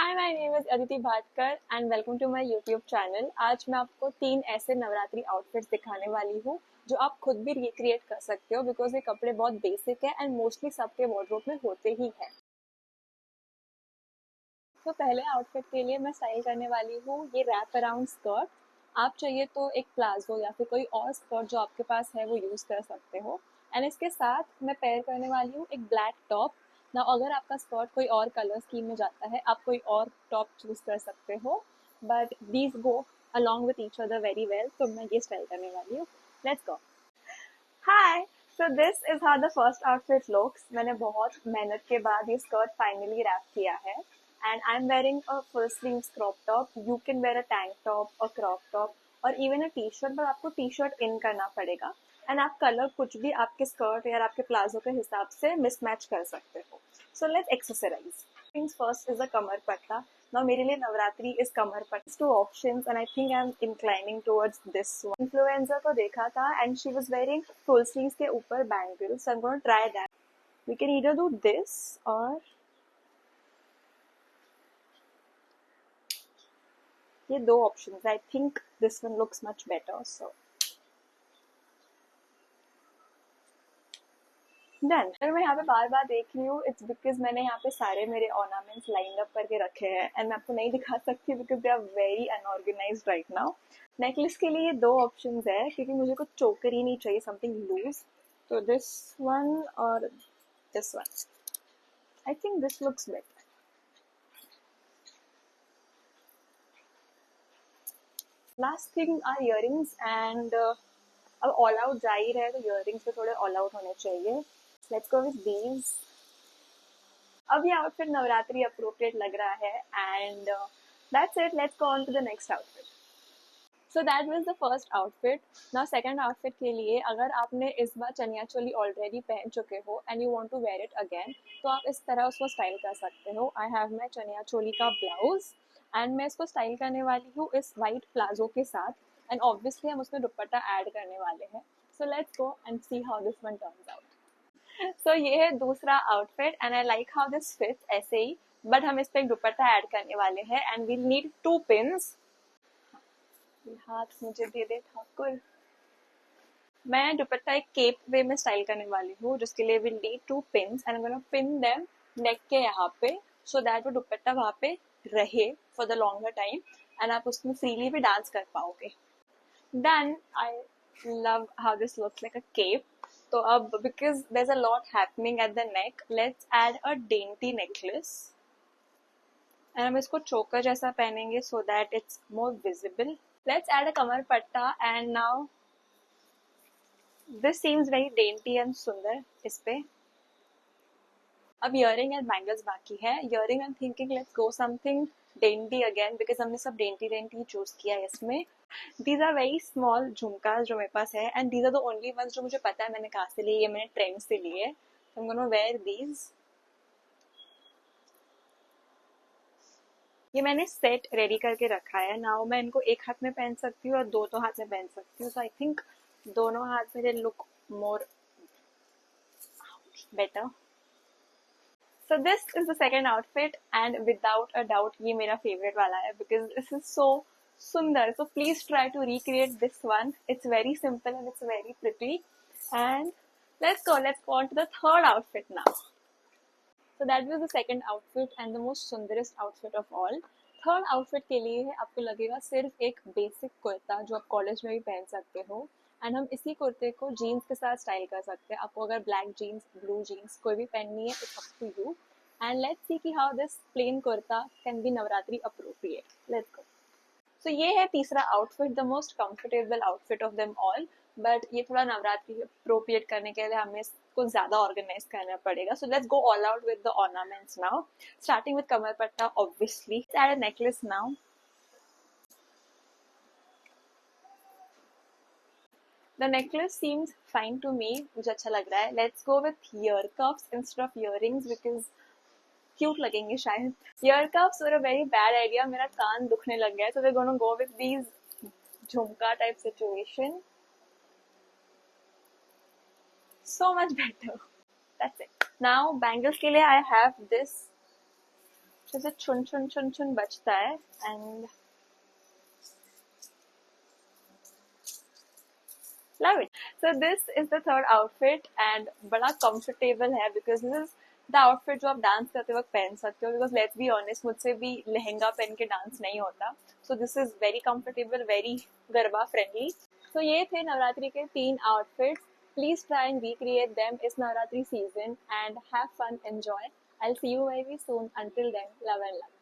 Hi my name is Aditi Bhatkar and welcome to my YouTube channel. आज मैं आपको 3 ऐसे नवरात्रि आउटफिट्स दिखाने वाली हूँ जो आप खुद भी रिक्रिएट कर सकते हो बिकॉज ये कपड़े बहुत बेसिक है एंड मोस्टली सबके वार्डरोब में होते ही हैं। तो पहले आउटफिट के लिए मैं स्टाइल करने वाली हूँ ये रैप अराउंड स्कर्ट। आप चाहिए तो एक प्लाजो या फिर कोई और स्कर्ट जो आपके पास है वो यूज़ कर सकते हो। एंड इसके साथ मैं पेयर करने वाली हूँ एक ब्लैक टॉप। ना अगर आपका स्कर्ट कोई और कलर स्कीम में जाता है आप कोई और टॉप चूज कर सकते हो, but these go along with each other very well. तो मैं ये स्टाइल करने वाली हूँ। Let's go. Hi, so this is how the first outfit looks. मैंने बहुत मेहनत के बाद ये स्कर्ट फाइनली रैप किया है and I am wearing a full sleeves crop top. You can wear a tank top और क्रॉप टॉप और even a T shirt, but आपको टी शर्ट इन करना पड़ेगा एंड आप कलर कुछ भी आपके स्कर्ट या आपके प्लाजो के हिसाब से मिसमैच कर सकते हो। So let's accessorise. Things first is a kamar patta. Now मेरे लिए Navratri is kamar patta. Two options and I think I'm inclining towards this one. Influencer को देखा था and she was wearing full sleeves के ऊपर bangles. So I'm going to try that. We can either do this or ये दो options. I think this one looks much better. So done. अगर मैं यहाँ पे बार बार देख रही हूँ इट्स बिकॉज मैंने यहाँ पे सारे मेरे ऑर्नामेंट्स लाइन अप करके रखे हैं एंड मैं आपको नहीं दिखा सकती because they are very unorganized right now. Necklace के लिए दो ऑप्शंस है क्योंकि मुझे कुछ चोकर ही नहीं चाहिए, समथिंग लूज। तो दिस वन और this one. I think this looks better. Last thing are earrings and अब ऑल आउट जा ही रहे तो इयरिंग्स पे थोड़े ऑल आउट होने चाहिए। Let's go with these. अब ये आउटफिट नवरात्रि अप्रोप्रिएट लग रहा है and that's it. Let's go on to the next outfit. So that was the first outfit. Now second outfit के लिए अगर आपने इस बार चनिया चोली ऑलरेडी पहन चुके हो and you want to wear it again तो आप इस तरह उसको स्टाइल कर सकते हो। I have my chaniya choli का ब्लाउज एंड मैं इसको स्टाइल करने वाली हूँ इस वाइट प्लाजो के साथ एंड ऑब्वियसली हम उसमें दुपट्टा ऐड करने वाले हैं। So let's go and see how this one turns out. So ये है दूसरा outfit and I like how this fits ऐसे ही, बट हम इस पे एक दुपट्टा ऐड करने वाले हैं एंड वी नीड 2 पिन्स। हाथ मुझे दे दे ठाकुर। मैं दुपट्टा एक केप वे में स्टाइल करने वाली हूँ जिसके लिए will need 2 pins and I am gonna pin them neck के यहाँ पे सो दैट वो दुपट्टा वहाँ पे रहे for the longer time and आप उसमें फ्रीली भी डांस कर पाओगे। Then I love how this looks like a cape. So because there's a lot happening at the neck, let's add a dainty necklace. And हम इसको choker जैसा पहनेंगे so that it's more visible. Let's add a kamar patta and now this seems very dainty and सुंदर इस पे। अब earring and bangles बाकी है। Earring I am thinking let's go something dainty again because हमने सब डेंटी डेंटी चूज किया है इसमें। These are very small jhumkas जो मेरे पास है and these are the only ones जो मुझे पता है मैंने कहाँ से लिए, मैंने ट्रेंड से लिए। तो I am gonna wear these. ये मैंने सेट रेडी करके रखा है। नाउ मैं इनको एक हाथ में पहन सकती हूँ और दो तो हाथ में पहन सकती हूँ। सो आई थिंक दोनों हाथ में look more better. So this is the second outfit and without a doubt ये मेरा favorite वाला है because this is so सुंदर. So please try to recreate this one. It's very simple and it's very pretty. And let's go on to the third outfit now. So that was the second outfit and the most सुंदरest outfit of all. Third outfit के लिए है आपको लगेगा सिर्फ एक basic kurta जो आप college में भी पहन सकते हो एंड हम इसी कुर्ते को जीन्स के साथ स्टाइल कर सकते हैं। आपको अगर ब्लैक जीन्स, ब्लू जीन्स कोई भी पहननी है it's up to you and let's see कि how this plain kurta can be Navratri appropriate. Let's go. So ये है तीसरा outfit, the most comfortable outfit of them all, but ये थोड़ा नवरात्रि अप्रोप्रिएट करने के लिए हमें इसको ज्यादा ऑर्गेनाइज करना पड़ेगा। So let's go all out with the ornaments now, starting with kamar patta obviously. Let's add a necklace now. The necklace seems fine to me, मुझे अच्छा लग रहा है। Let's go with ear cuffs instead of earrings because cute लगेंगे शायद। Ear cuffs were a very bad idea, मेरा कान दुखने लग गया है। So we are gonna go with these jhumka type situation. So much better. That's it. Now bangles के लिए आई हैव दिस जैसे चुन चुन चुन चुन बजता है and love it. So this is the third outfit and बड़ा comfortable है because this is the outfit जो आप डांस करते वक्त पहन सकते हो because let's be honest मुझसे भी लहंगा पहन के डांस नहीं होता. So this is very comfortable, very garba friendly. So ये थे नवरात्रि के 3 outfits. Please try and recreate them इस Navratri season and have fun, enjoy. I'll see you very soon. Until then, love and love.